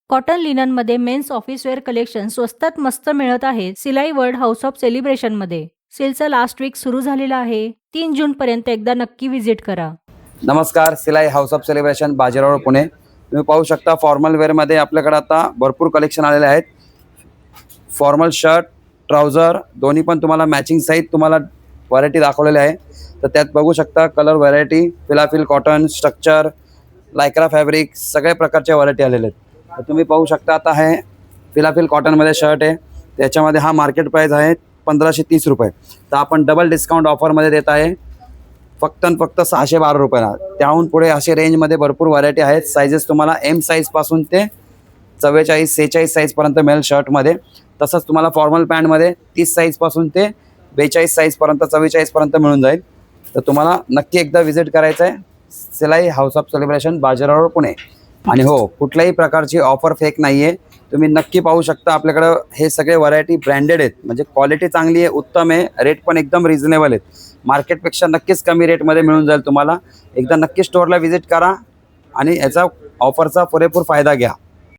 Cotton linen मध्ये men's office wear collection स्वस्तात मस्त मिळत आहे सिलाई वर्ल्ड हाऊस ऑफ सेलिब्रेशन मध्ये। सेलचा लास्ट वीक सुरू झालेला आहे। 3 जून पर्यंत एकदा नक्की विजिट करा। नमस्कार, सिलाई house of celebration Bajirao Pune. तुम्ही पाहू शकता फॉर्मल वेअर मध्ये आपल्याकडे आता भरपूर कलेक्शन आलेले आहेत। फॉर्मल शर्ट, ट्राउजर दोन्ही पण तुम्हाला मॅचिंग सहित तुम्हाला व्हरायटी दाखवलेली आहे। तर त्यात बघू शकता कलर व्हरायटी, फिलाफिल कॉटन, स्ट्रक्चर, लायक्रा फॅब्रिक सगळ्या प्रकारच्या व्हरायटी आलेले आहेत। तर तुम्ही पाहू शकता आता हे फिलाफिल कॉटन मध्ये शर्ट आहे। त्याच्यामध्ये हा मार्केट प्राइस आहे 1530 रुपये। तर आपण डबल डिस्काउंट ऑफर मध्ये देत आहे फक्त 612 रुपयाला। त्याहून पुढे असे रेंजमध्ये भरपूर व्हरायटी आहेत। साइजेस तुम्हाला एम साईजपासून ते 44 46 साईजपर्यंत मिळेल शर्टमध्ये। तसंच तुम्हाला फॉर्मल पॅन्टमध्ये 30 साईजपासून ते 42 साईजपर्यंत 44 पर्यंत मिळून जाईल। तर तुम्हाला नक्की एकदा व्हिजिट करायचं आहे सिलाई house of celebration Bajirao Pune. आणि हो, कुठल्याही प्रकारची ऑफर फेक नाही आहे। तुम्ही नक्की पाहू शकता आपल्याकडे हे सगळे व्हरायटी ब्रँडेड आहेत, म्हणजे क्वालिटी चांगली आहे, उत्तम आहे, रेट पण एकदम रिझनेबल आहेत। मार्केटपेक्षा नक्कीच कमी रेटमध्ये मिळून जाईल तुम्हाला। एकदा नक्की स्टोअरला व्हिजिट करा आणि याचा ऑफरचा पुरेपूर फायदा घ्या।